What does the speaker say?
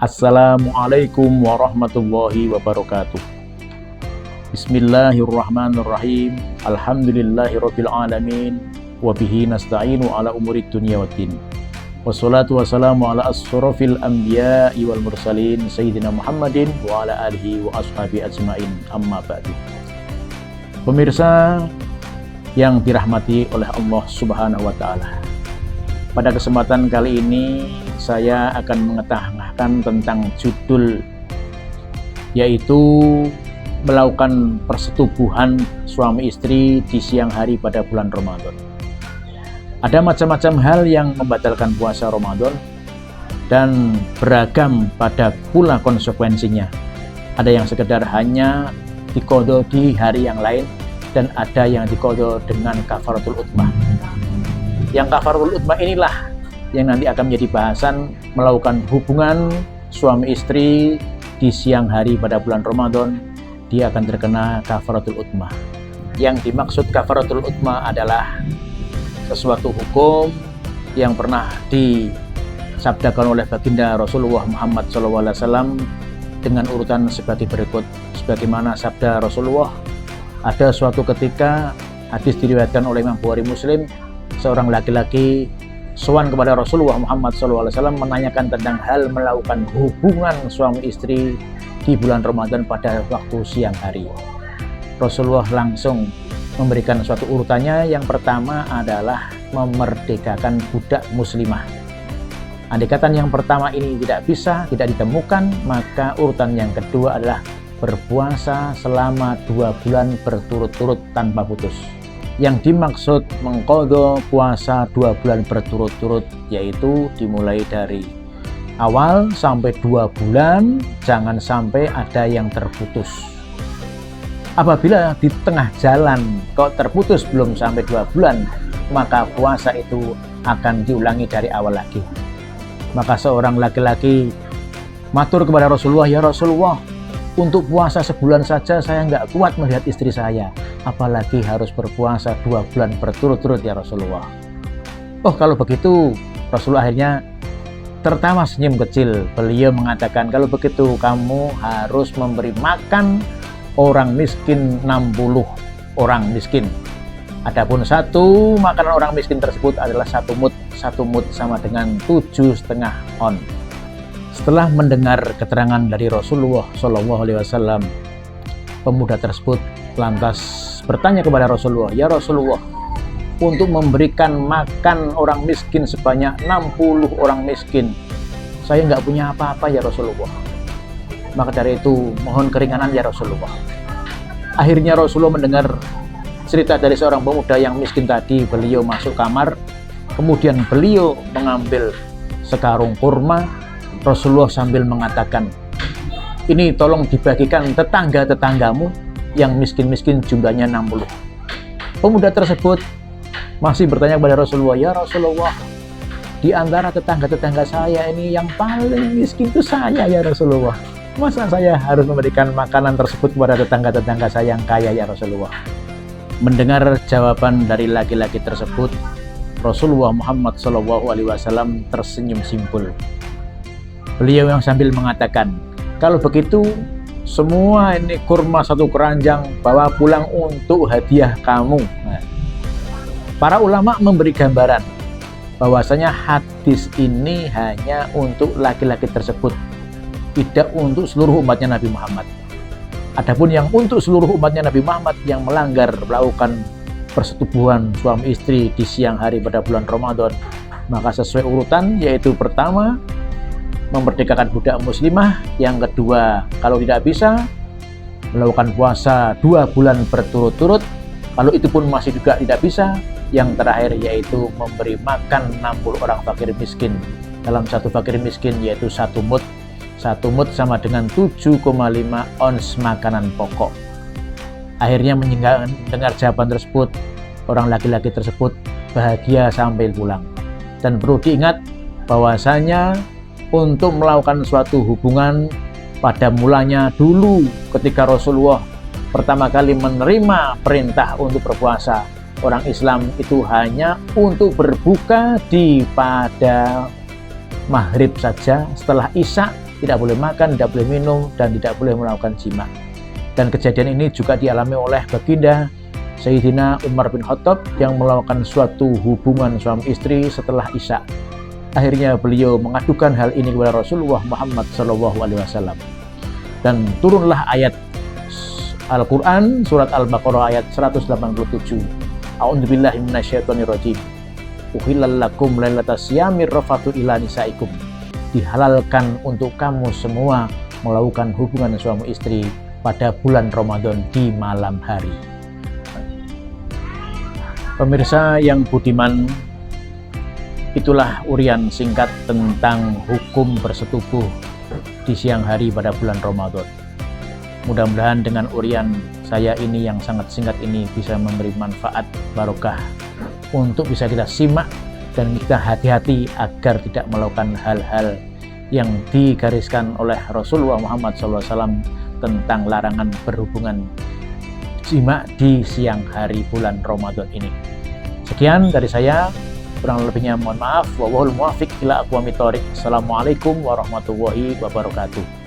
Assalamualaikum warahmatullahi wabarakatuh. Bismillahirrahmanirrahim. Alhamdulillahirabbil alamin wa bihi nasta'inu ala umurid dunya waddin. Wassalatu wassalamu ala asrofil anbiya'i wal mursalin sayyidina Muhammadin wa ala alihi wa ashabi ajmain, amma ba'du. Pemirsa yang dirahmati oleh Allah Subhanahu wa taala. Pada kesempatan kali ini saya akan mengetahui tentang judul, yaitu melakukan persetubuhan suami istri di siang hari pada bulan Ramadan. Ada macam-macam hal yang membatalkan puasa Ramadan dan beragam pada pula konsekuensinya. Ada yang sekedar hanya diqadha di hari yang lain dan ada yang diqadha dengan kafaratul utmah. Yang kafaratul utmah inilah yang nanti akan menjadi bahasan melakukan hubungan suami istri di siang hari pada bulan Ramadan. Dia akan terkena kafaratul utmah. Yang dimaksud kafaratul utmah adalah sesuatu hukum yang pernah disabdakan oleh baginda Rasulullah Muhammad SAW dengan urutan sebagai berikut. Sebagaimana sabda Rasulullah, ada suatu ketika, hadis diriwayatkan oleh Imam Bukhari Muslim, seorang laki-laki sowan kepada Rasulullah Muhammad SAW menanyakan tentang hal melakukan hubungan suami istri di bulan Ramadan pada waktu siang hari. Rasulullah langsung memberikan suatu urutannya. Yang pertama adalah memerdekakan budak muslimah. Andaikan yang pertama ini tidak bisa, tidak ditemukan, maka urutan yang kedua adalah berpuasa selama 2 bulan berturut-turut tanpa putus. Yang dimaksud mengqadha puasa 2 bulan berturut-turut yaitu dimulai dari awal sampai 2 bulan, jangan sampai ada yang terputus. Apabila di tengah jalan kok terputus belum sampai 2 bulan, maka puasa itu akan diulangi dari awal lagi. Maka seorang laki-laki matur kepada Rasulullah, "Ya Rasulullah, untuk puasa sebulan saja saya nggak kuat melihat istri saya, apalagi harus berpuasa 2 bulan berturut-turut ya Rasulullah." Oh, kalau begitu Rasulullah akhirnya tertawa senyum kecil. Beliau mengatakan, kalau begitu kamu harus memberi makan orang miskin 60 orang miskin. Adapun satu makanan orang miskin tersebut adalah 1 mud. 1 mud sama dengan 7,5 on. Setelah mendengar keterangan dari Rasulullah SAW, pemuda tersebut lantas bertanya kepada Rasulullah, "Ya Rasulullah, untuk memberikan makan orang miskin sebanyak 60 orang miskin, saya nggak punya apa-apa ya Rasulullah. Maka dari itu mohon keringanan ya Rasulullah." Akhirnya Rasulullah mendengar cerita dari seorang pemuda yang miskin tadi. Beliau masuk kamar, kemudian beliau mengambil sekarung kurma. Rasulullah sambil mengatakan, "Ini tolong dibagikan tetangga-tetanggamu yang miskin-miskin jumlahnya 60. Pemuda tersebut masih bertanya kepada Rasulullah, "Ya Rasulullah, di antara tetangga-tetangga saya ini yang paling miskin itu saya ya Rasulullah. Masa saya harus memberikan makanan tersebut kepada tetangga-tetangga saya yang kaya ya Rasulullah?" Mendengar jawaban dari laki-laki tersebut, Rasulullah Muhammad SAW tersenyum simpul. Beliau yang sambil mengatakan, "Kalau begitu semua ini kurma 1 keranjang bawa pulang untuk hadiah kamu." Nah, para ulama memberi gambaran bahwasanya hadis ini hanya untuk laki-laki tersebut, tidak untuk seluruh umatnya Nabi Muhammad. Adapun yang untuk seluruh umatnya Nabi Muhammad yang melanggar melakukan persetubuhan suami istri di siang hari pada bulan Ramadan, maka sesuai urutan, yaitu pertama memerdekakan budak muslimah, yang kedua kalau tidak bisa melakukan puasa 2 bulan berturut-turut, kalau itu pun masih juga tidak bisa, yang terakhir yaitu memberi makan 60 orang fakir miskin. Dalam satu fakir miskin yaitu 1 mud. 1 mud sama dengan 7,5 ons makanan pokok. Akhirnya mendengar jawaban tersebut, orang laki-laki tersebut bahagia sampai pulang. Dan perlu diingat bahwasanya untuk melakukan suatu hubungan pada mulanya dulu ketika Rasulullah pertama kali menerima perintah untuk berpuasa, orang Islam itu hanya untuk berbuka di pada maghrib saja. Setelah isya tidak boleh makan, tidak boleh minum, dan tidak boleh melakukan jima. Dan kejadian ini juga dialami oleh baginda Sayyidina Umar bin Khattab yang melakukan suatu hubungan suami istri setelah Isya. Akhirnya beliau mengadukan hal ini kepada Rasulullah Muhammad SAW. Dan turunlah ayat Al-Quran surat Al-Baqarah ayat 187. A'udzubillahi minasyaitonirrajim. Uhillal lakum lailatas siyamir rafatu ila nisaikum. Dihalalkan untuk kamu semua melakukan hubungan suami istri pada bulan Ramadan di malam hari. Pemirsa yang budiman, itulah urian singkat tentang hukum bersetubuh di siang hari pada bulan Ramadan. Mudah-mudahan dengan urian saya ini yang sangat singkat ini bisa memberi manfaat barokah untuk bisa kita simak dan kita hati-hati agar tidak melakukan hal-hal yang digariskan oleh Rasulullah Muhammad SAW tentang larangan berhubungan jima di siang hari bulan Ramadan ini. Sekian dari saya, kurang lebihnya mohon maaf. Wallahul muwaffiq ila aqwamit thoriq. Assalamualaikum warahmatullahi wabarakatuh.